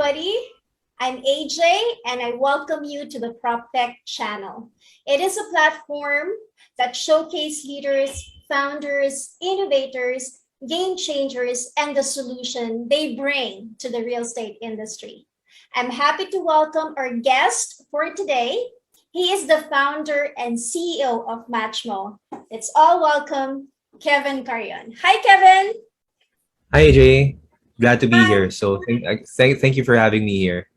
everybody. I'm AJ, and I welcome you to the PropTech channel. It is a platform that showcases leaders, founders, innovators, game changers, and the solution they bring to the real estate industry. I'm happy to welcome our guest for today. He is the founder and CEO of Matchmo. Let's all welcome Kevin Carreon. Hi, Kevin. Hi, Jay. Glad to be Hi. here. So thank you for having me here.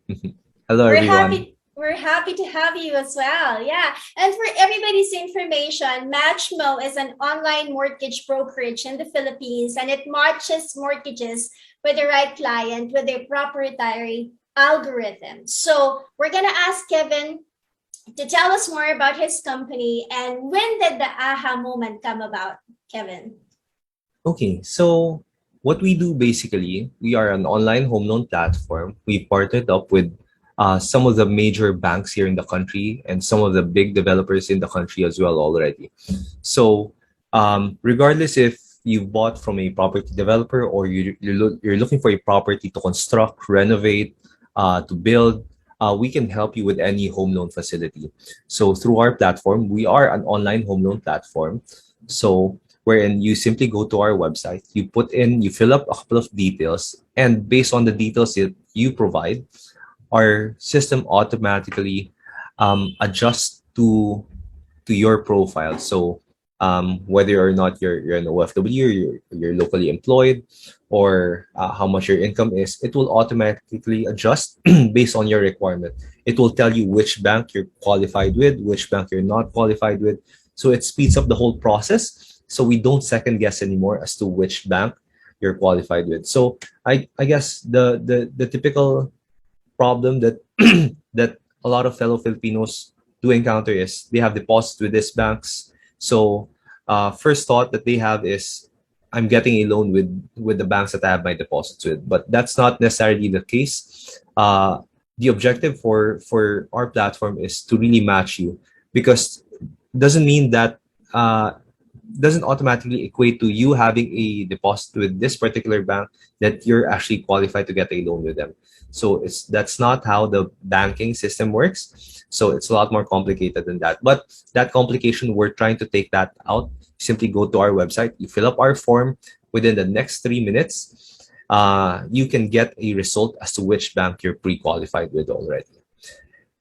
Hello, We're everyone. happy. We're happy to have you as well. Yeah. And for everybody's information, Matchmo is an online mortgage brokerage in the Philippines, and it matches mortgages with the right client with a proprietary algorithm. So we're gonna ask Kevin to tell us more about his company and when did the aha moment come about, Kevin? Okay, so what we do basically, we are an online home loan platform. We partnered up with some of the major banks here in the country and some of the big developers in the country as well already. So, regardless if you bought from a property developer or you're looking for a property to construct, renovate, to build, we can help you with any home loan facility. So, through our platform, we are an online home loan platform. So, wherein you simply go to our website, you fill up a couple of details, and based on the details that you provide, our system automatically adjusts to your profile. So whether or not you're an OFW, you're locally employed, or how much your income is, it will automatically adjust based on your requirement. It will tell you which bank you're qualified with, which bank you're not qualified with. So it speeds up the whole process. So we don't second guess anymore as to which bank you're qualified with. So I guess the typical problem that that a lot of fellow Filipinos do encounter is they have deposits with these banks. So first thought that they have is I'm getting a loan with the banks that I have my deposits with, but that's not necessarily the case. The objective for our platform is to really match you, because doesn't mean that doesn't automatically equate to you having a deposit with this particular bank that you're actually qualified to get a loan with them. So that's not how the banking system works. So it's a lot more complicated than that. But that complication, we're trying to take that out. Simply go to our website, you fill up our form. Within the next 3 minutes, you can get a result as to which bank you're pre-qualified with already.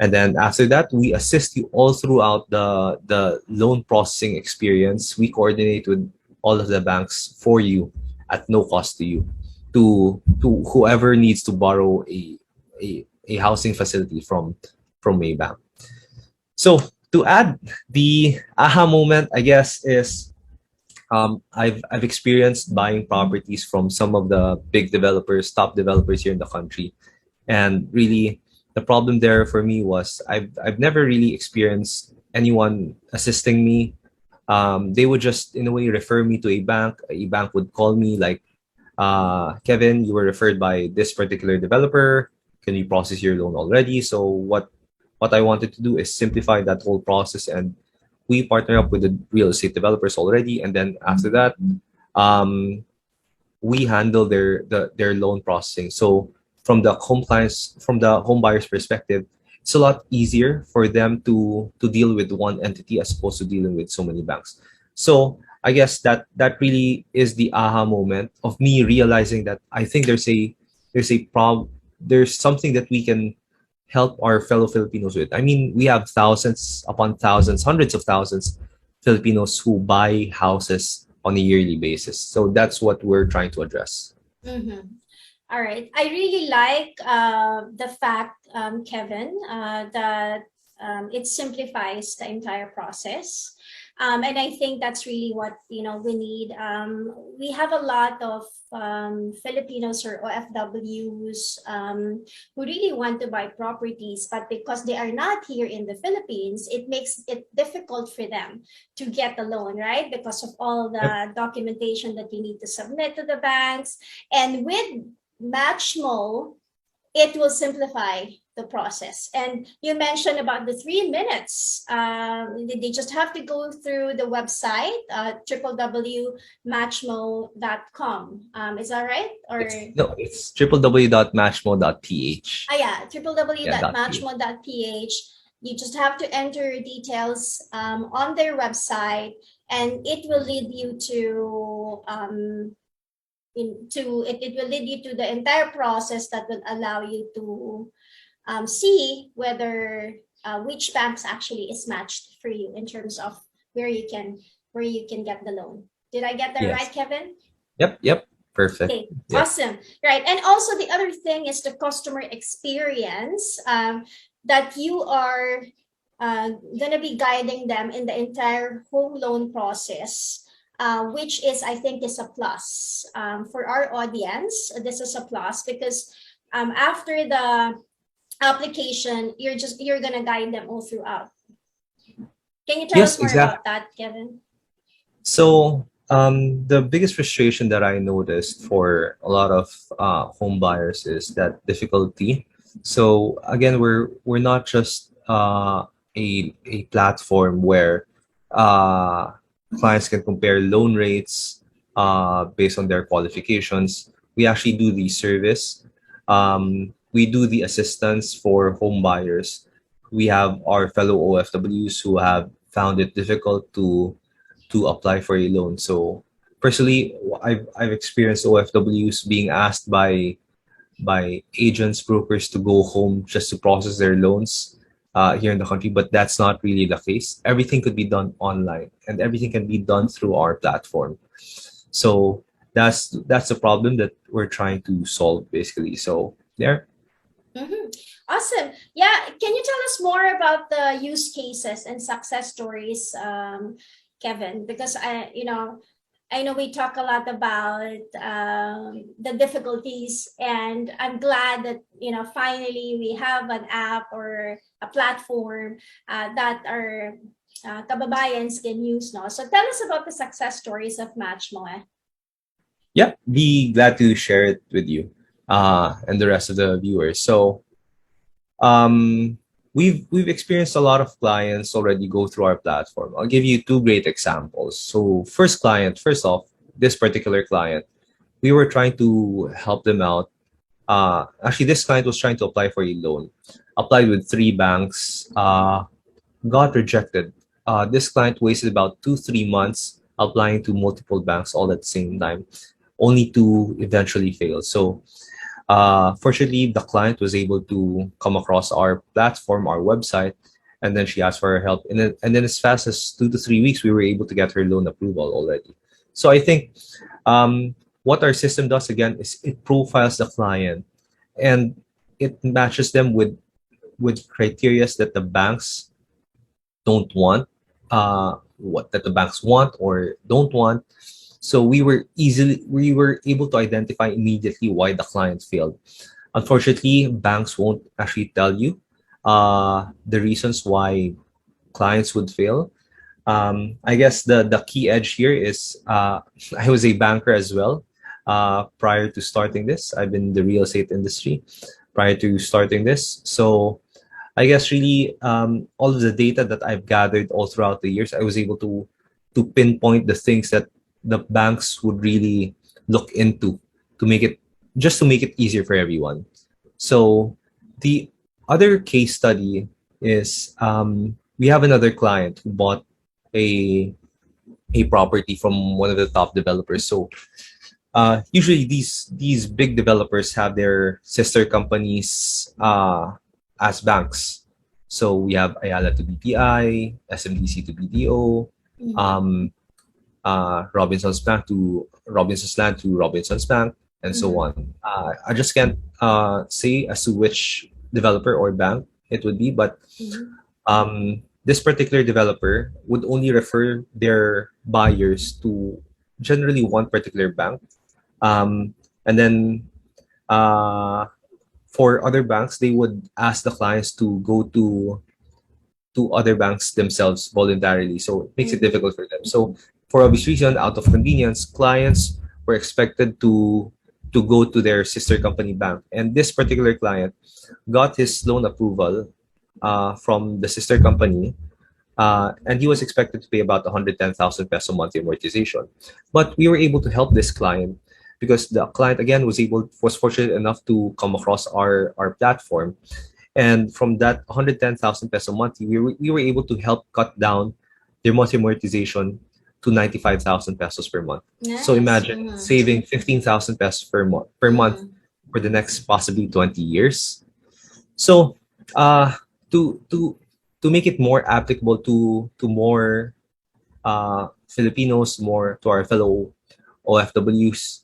And then after that, we assist you all throughout the loan processing experience. We coordinate with all of the banks for you at no cost to you, to whoever needs to borrow a housing facility from a bank. So to add, the aha moment, I guess, is I've experienced buying properties from some of the big developers, top developers here in the country, and really the problem there for me was I've never really experienced anyone assisting me. They would just in a way refer me to a bank. A bank would call me like, Kevin, you were referred by this particular developer. Can you process your loan already? So what I wanted to do is simplify that whole process, and we partner up with the real estate developers already, and then after that, um, we handle their loan processing. So from the home buyer's perspective, it's a lot easier for them to deal with one entity as opposed to dealing with so many banks. So I guess that really is the aha moment of me realizing that I think there's something that we can help our fellow Filipinos with. I mean, we have thousands upon thousands, hundreds of thousands Filipinos who buy houses on a yearly basis. So that's what we're trying to address. Mm-hmm. All right. I really like the fact, Kevin, that it simplifies the entire process. And I think that's really what we need. We have a lot of Filipinos or OFWs who really want to buy properties, but because they are not here in the Philippines, it makes it difficult for them to get a loan, right? Because of all Yep. the documentation that you need to submit to the banks. And with Matchmo, it will simplify the process. And you mentioned about the 3 minutes. They just have to go through the website, www.matchmo.com. Is that right? Or it's www.matchmo.ph. yeah, Yeah, .ph. www.matchmo.ph. You just have to enter your details on their website, and it will lead you to it will lead you to the entire process that will allow you to see whether which banks actually is matched for you in terms of where you can get the loan. Did I get that right, Yes. Kevin? Yep. Perfect. Okay, Yeah. awesome. Right. And also the other thing is the customer experience, that you are going to be guiding them in the entire home loan process, which is, I think, is a plus for our audience. This is a plus because after the application, you're going to guide them all throughout. Can you tell Yes, us more exactly. about that, Kevin? So the biggest frustration that I noticed for a lot of home buyers is that difficulty. So again, we're not just a platform where uh, clients can compare loan rates based on their qualifications. We actually do the service. We do the assistance for home buyers. We have our fellow OFWs who have found it difficult to apply for a loan. So personally, I've experienced OFWs being asked by agents, brokers to go home just to process their loans here in the country, but that's not really the case. Everything could be done online, and everything can be done through our platform. So that's the problem that we're trying to solve, basically. So there. Mm-hmm. Awesome. Yeah. Can you tell us more about the use cases and success stories, Kevin? Because I know we talk a lot about the difficulties, and I'm glad that finally we have an app or a platform that our kababayans can use now. So tell us about the success stories of Matchmo. Yeah, be glad to share it with you and the rest of the viewers. So um, we've experienced a lot of clients already go through our platform. I'll give you two great examples. So first off, this particular client, we were trying to help them out. Actually, this client was trying to apply for a loan, applied with three banks, got rejected. This client wasted about 2-3 months applying to multiple banks all at the same time, only to eventually fail. So fortunately, the client was able to come across our platform, our website, and then she asked for our help. And then as fast as 2 to 3 weeks, we were able to get her loan approval already. So I think what our system does again is it profiles the client and it matches them with criteria that the banks don't want, what that the banks want or don't want. So we were able to identify immediately why the client failed. Unfortunately, banks won't actually tell you the reasons why clients would fail. I guess the key edge here is I was a banker as well prior to starting this. I've been in the real estate industry prior to starting this. So I guess really all of the data that I've gathered all throughout the years, I was able to pinpoint the things that the banks would really look into to make it just to make it easier for everyone. So the other case study is we have another client who bought a a property from one of the top developers. So usually these big developers have their sister companies as banks. So we have Ayala to BPI, SMDC to BDO, um, Robinson's Land to Robinson's Bank, and so on. I just can't say as to which developer or bank it would be, but this particular developer would only refer their buyers to generally one particular bank. And then for other banks, they would ask the clients to go to other banks themselves voluntarily. So it makes it difficult for them. So for obvious reason, out of convenience, clients were expected to go to their sister company bank. And this particular client got his loan approval from the sister company, and he was expected to pay about 110,000 peso monthly amortization. But we were able to help this client because the client again was fortunate enough to come across our platform, and from that 110,000 peso monthly, we were able to help cut down their monthly amortization to 95,000 pesos per month. So Nice. imagine saving 15,000 pesos per month Mm. for the next possibly 20 years. So, uh, to to to make it more applicable to more Filipinos, more to our fellow OFWs,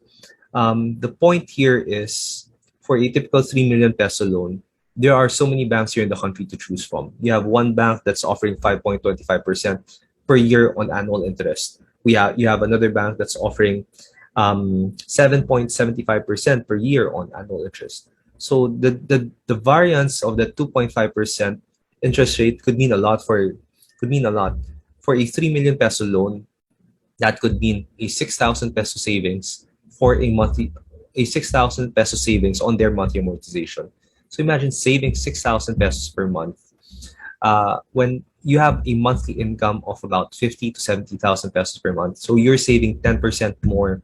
the point here is for a typical 3 million peso loan, there are so many banks here in the country to choose from. You have one bank that's offering 5.25% per year on annual interest. You have another bank that's offering 7.75% per year on annual interest. So the variance of the 2.5% interest rate could mean a lot for a 3 million peso loan. That could mean a 6,000 peso savings for a 6,000 peso savings on their monthly amortization. So imagine saving 6,000 pesos per month when you have a monthly income of about 50 to 70,000 pesos per month. So you're saving 10% more.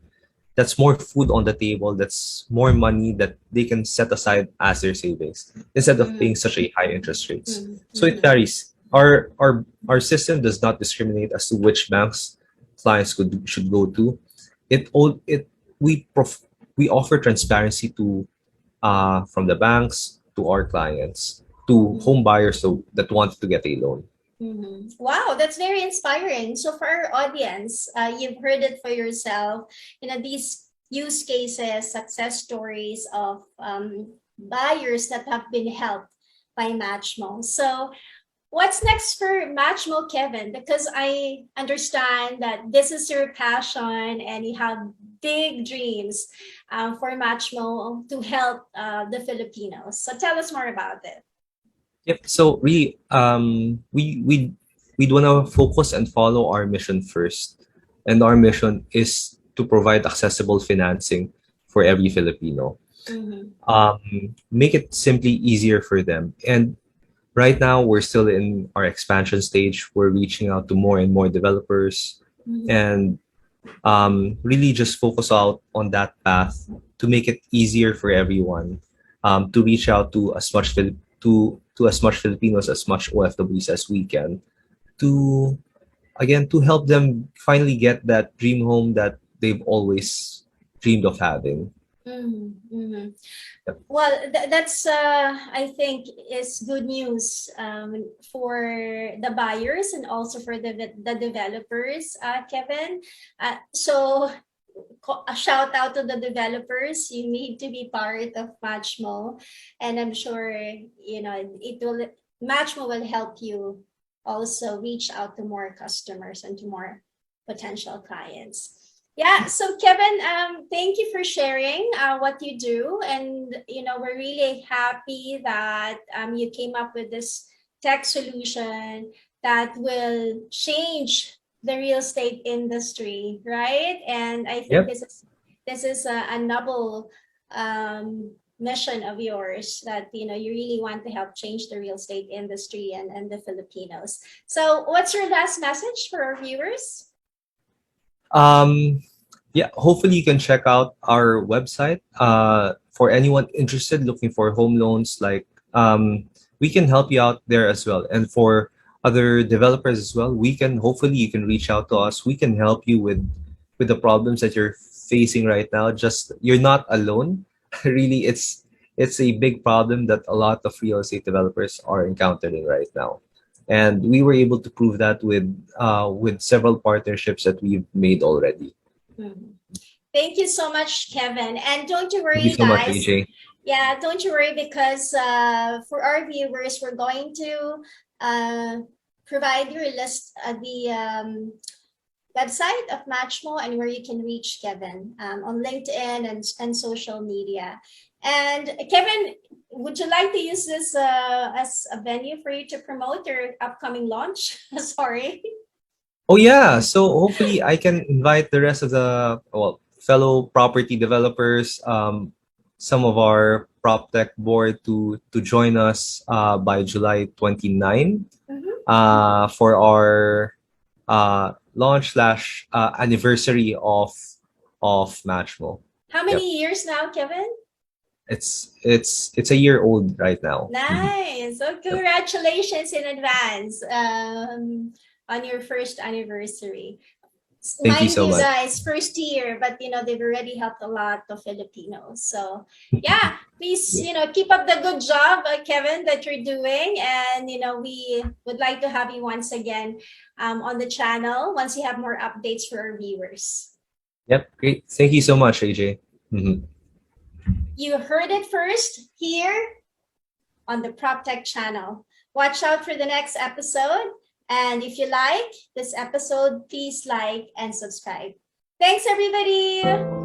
That's more food on the table. That's more money that they can set aside as their savings instead of paying Mm. such a high interest rates. Mm. So it Mm. varies. Our system does not discriminate as to which banks clients should go to. It all it we prof, we offer transparency to from the banks to our clients to home Mm. buyers that want to get a loan. Mhm. Wow, that's very inspiring. So for our audience, you've heard it for yourself. These use cases, success stories of buyers that have been helped by Matchmo. So what's next for Matchmo, Kevin? Because I understand that this is your passion and you have big dreams for Matchmo to help the Filipinos. So tell us more about it. Yep. So really, we want to focus and follow our mission first, and our mission is to provide accessible financing for every Filipino. Mm-hmm. Make it simply easier for them. And right now, we're still in our expansion stage. We're reaching out to more and more developers, Mm-hmm. and really just focus out on that path to make it easier for everyone to reach out to to as much Filipinos, as much OFWs as we can, to again to help them finally get that dream home that they've always dreamed of having. Mm-hmm. Mm-hmm. Yep. Well, that's I think is good news for the buyers and also for the developers, Kevin. So a shout out to the developers. You need to be part of Matchmo, and I'm sure it will Matchmo will help you also reach out to more customers and to more potential clients. Yeah, so Kevin, thank you for sharing what you do, and we're really happy that you came up with this tech solution that will change the real estate industry, right? And I think Yep. this is a noble mission of yours that you really want to help change the real estate industry and the Filipinos. So, what's your last message for our viewers? Um, yeah, hopefully you can check out our website. For anyone interested looking for home loans, we can help you out there as well. And for other developers as well, hopefully you can reach out to us. We can help you with the problems that you're facing right now. Just you're not alone. Really, it's a big problem that a lot of real estate developers are encountering right now. And we were able to prove that with several partnerships that we've made already. Mhm. Thank you so much, Kevin. And don't you Thank you worry, so much, guys. AJ. Yeah, don't you worry because for our viewers, we're going to uh, provide you a list at the website of Matchmo and where you can reach Kevin on LinkedIn and social media. And Kevin, would you like to use this as a venue for you to promote your upcoming launch? Sorry. Oh yeah, so hopefully I can invite the rest of the fellow property developers, some of our PropTech board to join us by July 29 for our launch slash anniversary of Matchmo. How many years now, Kevin? It's a year old right now. Nice. So congratulations in advance on your first anniversary. Thank you Mind so you much. guys, first year, but they've already helped a lot of Filipinos. So yeah, please keep up the good job, Kevin, that you're doing, and we would like to have you once again on the channel once you have more updates for our viewers. Yep, great. Thank you so much, AJ. Mhm. You heard it first here on the PropTech channel. Watch out for the next episode. And if you like this episode, please like and subscribe. Thanks, everybody.